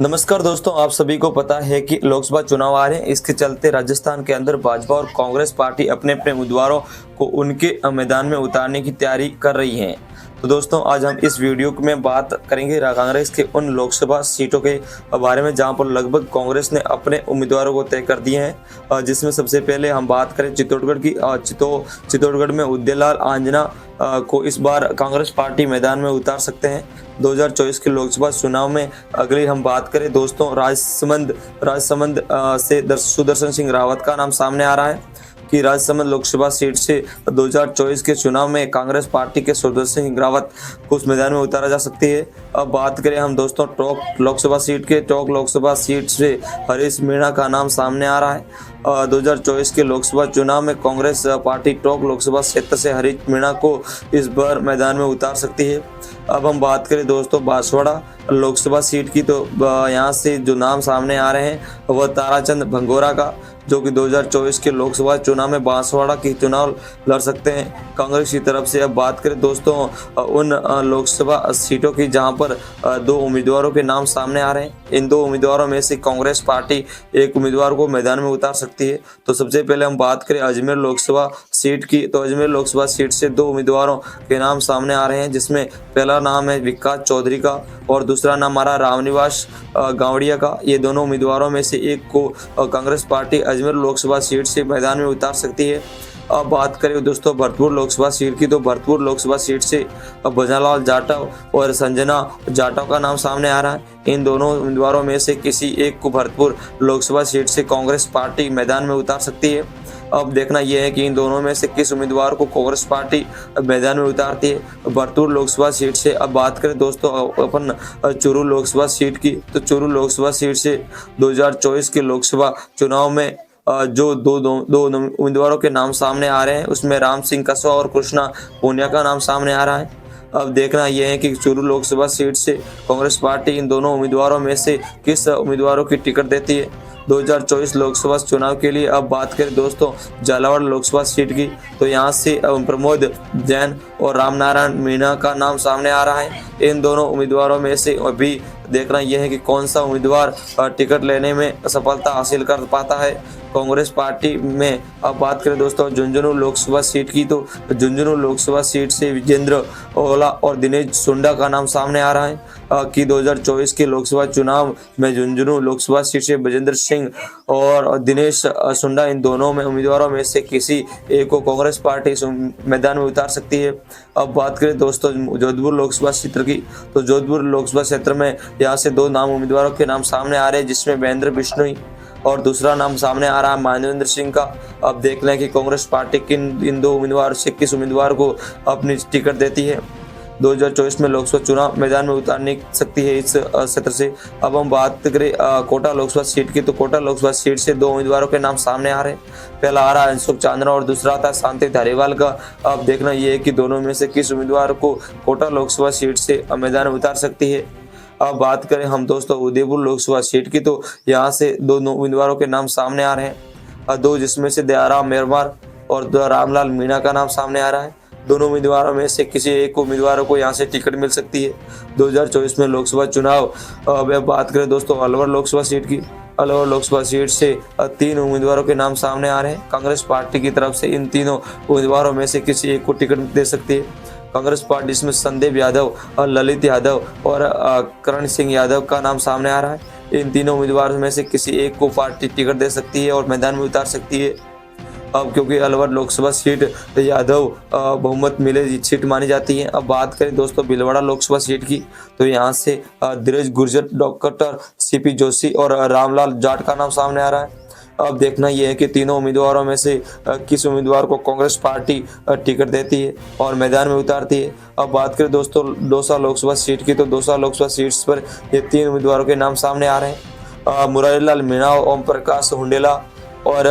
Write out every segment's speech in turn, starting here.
नमस्कार दोस्तों, आप सभी को पता है कि लोकसभा चुनाव आ रहे हैं। इसके चलते राजस्थान के अंदर भाजपा और कांग्रेस पार्टी अपने अपने उम्मीदवारों को उनके मैदान में उतारने की तैयारी कर रही हैं। तो दोस्तों, आज हम इस वीडियो में बात करेंगे कांग्रेस के उन लोकसभा सीटों के बारे में जहां पर लगभग कांग्रेस ने अपने उम्मीदवारों को तय कर दिए हैं। जिसमें सबसे पहले हम बात करें चित्तौड़गढ़ की। चित्तौड़गढ़ में उदयलाल आंजना को इस बार कांग्रेस पार्टी मैदान में उतार सकते हैं 2024 के लोकसभा चुनाव में। अगली हम बात करें दोस्तों, राजसमंद से सुदर्शन सिंह रावत का नाम सामने आ रहा है कि राजसमंद लोकसभा सीट से 2024 के चुनाव में कांग्रेस पार्टी के सुदर्शन सिंह रावत को उस मैदान में उतारा जा सकती है। अब बात करें हम दोस्तों टोंक लोकसभा सीट से हरीश मीणा का नाम सामने आ रहा है। 2024 के लोकसभा चुनाव में कांग्रेस पार्टी टोंक लोकसभा क्षेत्र से हरीश मीणा को इस बार मैदान में उतार सकती है। अब हम बात करें दोस्तों बांसवाड़ा लोकसभा सीट की, तो यहाँ से जो नाम सामने आ रहे हैं वह ताराचंद भंगोरा का, जो कि 2024 के लोकसभा चुनाव में बांसवाड़ा की चुनाव लड़ सकते हैं कांग्रेस की तरफ से। अब बात करें दोस्तों उन लोकसभा सीटों की जहां पर दो उम्मीदवारों के नाम सामने आ रहे हैं। इन दो उम्मीदवारों में से कांग्रेस पार्टी एक उम्मीदवार को मैदान में उतार सकती है। तो सबसे पहले हम बात करें अजमेर लोकसभा सीट की, तो अजमेर लोकसभा सीट से दो उम्मीदवारों के नाम सामने आ रहे हैं, जिसमें पहला नाम है विकास चौधरी का और दूसरा नाम आ रहा रामनिवास गावड़िया का। ये दोनों उम्मीदवारों में से एक को कांग्रेस पार्टी अजमेर लोकसभा सीट से मैदान में उतार सकती है। अब बात करें दोस्तों भरतपुर लोकसभा सीट की, तो भरतपुर लोकसभा सीट से भजनलाल जाटव और संजना जाटव का नाम सामने आ रहा है। इन दोनों उम्मीदवारों में से किसी एक को भरतपुर लोकसभा सीट से कांग्रेस पार्टी मैदान में उतार सकती है। अब देखना यह है कि इन दोनों में से किस उम्मीदवार को कांग्रेस पार्टी मैदान में उतारती है भरतपुर लोकसभा सीट से। अब बात करें दोस्तों अपन चूरू लोकसभा सीट की, तो चूरू लोकसभा सीट से 2024 के लोकसभा चुनाव में जो दो उम्मीदवारों के नाम सामने आ रहे हैं, उसमें राम सिंह कसवा और कृष्णा पूनिया का नाम सामने आ रहा है। अब देखना यह है कि चूरू लोकसभा सीट से कांग्रेस पार्टी इन दोनों उम्मीदवारों में से किस उम्मीदवारों की टिकट देती है 2024 लोकसभा चुनाव के लिए। अब बात करें दोस्तों झालावाड़ लोकसभा सीट की, तो यहाँ से प्रमोद जैन और रामनारायण मीणा का नाम सामने आ रहा है। इन दोनों उम्मीदवारों में से अभी देखना यह है कि कौन सा उम्मीदवार टिकट लेने में सफलता हासिल कर पाता है कांग्रेस पार्टी में। अब बात करें दोस्तों झुंझुनू लोकसभा सीट की, तो झुंझुनू लोकसभा सीट से विजेंद्र ओला और दिनेश सुंडा का नाम सामने आ रहा है कि 2024 के लोकसभा चुनाव में झुंझुनू लोकसभा सीट से विजेंद्र सिंह और दिनेश सुंडा इन दोनों में उम्मीदवारों में से किसी एक को कांग्रेस पार्टी मैदान में उतार सकती है। अब बात करें दोस्तों जोधपुर लोकसभा क्षेत्र की, तो जोधपुर लोकसभा क्षेत्र में यहाँ से दो नाम उम्मीदवारों के नाम सामने आ रहे हैं, जिसमें महेंद्र बिश्नोई और दूसरा नाम सामने आ रहा है मानवेंद्र सिंह का। अब देख लें कि कांग्रेस पार्टी इन दो उम्मीदवार से किस उम्मीदवार को अपनी टिकट देती है 2024 में लोकसभा चुनाव मैदान में उतारने सकती है इस क्षेत्र से। अब हम बात करें कोटा लोकसभा सीट की, तो कोटा लोकसभा सीट से दो उम्मीदवारों के नाम सामने आ रहे हैं। पहला आ रहा है अंशुक चांद्रा और दूसरा आता है शांति धारीवाल का। अब देखना यह है कि दोनों में से किस उम्मीदवार को कोटा लोकसभा सीट से मैदान में उतार सकती है। अब बात करें हम दोस्तों उदयपुर लोकसभा सीट की, तो यहाँ से दो उम्मीदवारों के नाम सामने आ रहे हैं, दो जिसमें से दयाराम मेरमार और रामलाल मीणा का नाम सामने आ रहा है। दोनों उम्मीदवारों में से किसी एक उम्मीदवार को यहाँ से टिकट मिल सकती है 2024 में लोकसभा चुनाव। अब बात करें दोस्तों अलवर लोकसभा सीट की, अलवर लोकसभा सीट से तीन उम्मीदवारों के नाम सामने आ रहे हैं। कांग्रेस पार्टी की तरफ से इन तीनों उम्मीदवारों में से किसी एक को टिकट दे सकती है कांग्रेस पार्टी। इसमें संदीप यादव और ललित यादव और करण सिंह यादव का नाम सामने आ रहा है। इन तीनों उम्मीदवारों में से किसी एक को पार्टी टिकट दे सकती है और मैदान में उतार सकती है। अब क्योंकि अलवर लोकसभा सीट यादव बहुमत मिले सीट मानी जाती है। अब बात करें दोस्तों भीलवाड़ा लोकसभा सीट की, तो यहाँ से धीरज गुर्जर, डॉक्टर सीपी जोशी और रामलाल जाट का नाम सामने आ रहा है। अब देखना यह है कि तीनों उम्मीदवारों में से किस उम्मीदवार को कांग्रेस पार्टी टिकट देती है और मैदान में उतारती है। अब बात करें दोस्तों दौसा लोकसभा सीट की, तो दौसा लोकसभा सीट्स पर ये तीन उम्मीदवारों के नाम सामने आ रहे हैं। मुरारीलाल मीणा, ओम प्रकाश हुंडेला और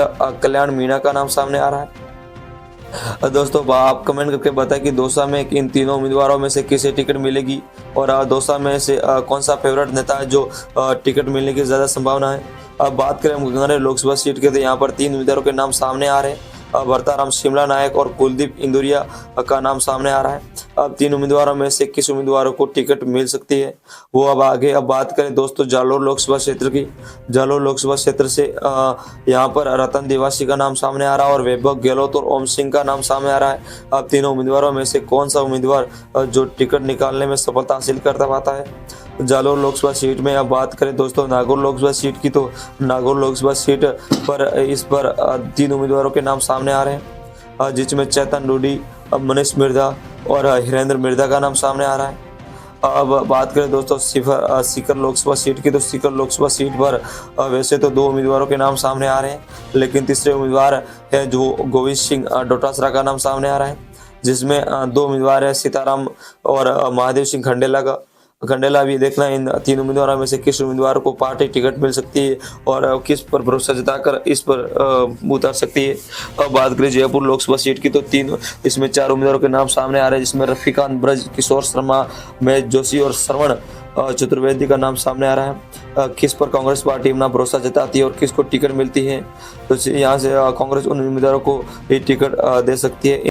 कल्याण मीणा का नाम सामने आ रहा है। दोस्तों आप कमेंट करके बताएं कि दौसा में इन तीनों उम्मीदवारों में से किसे टिकट मिलेगी और दौसा में से कौन सा फेवरेट नेता है जो टिकट मिलने की ज़्यादा संभावना है। अब बात करें हम गंगानगर लोकसभा सीट के, तो यहाँ पर तीन उम्मीदवारों के नाम सामने आ रहे हैं। भरताराम शिमला नायक और कुलदीप इंदुरिया का नाम सामने आ रहा है। अब 3 उम्मीदवारों में से किस उम्मीदवारों को टिकट मिल सकती है वो अब आगे अब बात करें दोस्तों जालोर लोकसभा क्षेत्र की। जालोर लोकसभा क्षेत्र से यहाँ पर रतन दिवासी का नाम सामने आ रहा है और वैभव गहलोत और ओम सिंह का नाम सामने आ रहा है। अब तीनों उम्मीदवारों में से कौन सा उम्मीदवार जो टिकट निकालने में सफलता हासिल करता पाता है। जालोर लोकसभा सीट में अब बात करें दोस्तों नागौर लोकसभा सीट की, तो नागौर लोकसभा सीट पर इस पर 3 उम्मीदवारों के नाम सामने आ रहे हैं, जिसमें चेतन डूडी, मनीष मिर्धा और हिरेंद्र मिर्धा का नाम सामने आ रहा है। अब बात करें दोस्तों सीकर लोकसभा सीट की, तो सीकर लोकसभा सीट पर वैसे तो 2 उम्मीदवारों के नाम सामने आ रहे हैं, लेकिन तीसरे उम्मीदवार है जो गोविंद सिंह डोटासरा का नाम सामने आ रहा है, जिसमें 2 उम्मीदवार है सीताराम और महादेव सिंह खंडेला भी देखना इन 3 उम्मीदवारों में से किस उम्मीदवार को पार्टी टिकट मिल सकती है और किस पर भरोसा जताकर इस पर उतार सकती है। अब बात करें जयपुर लोकसभा सीट की, तो इसमें 4 उम्मीदवारों के नाम सामने आ रहे हैं, जिसमें रफीकांत ब्रज, किशोर शर्मा, महेश जोशी और श्रवण चतुर्वेदी का नाम सामने आ रहा है। किस पर कांग्रेस पार्टी अपना भरोसा जताती है और किसको टिकट मिलती है, तो यहाँ से कांग्रेस उन उम्मीदवारों को टिकट दे सकती है।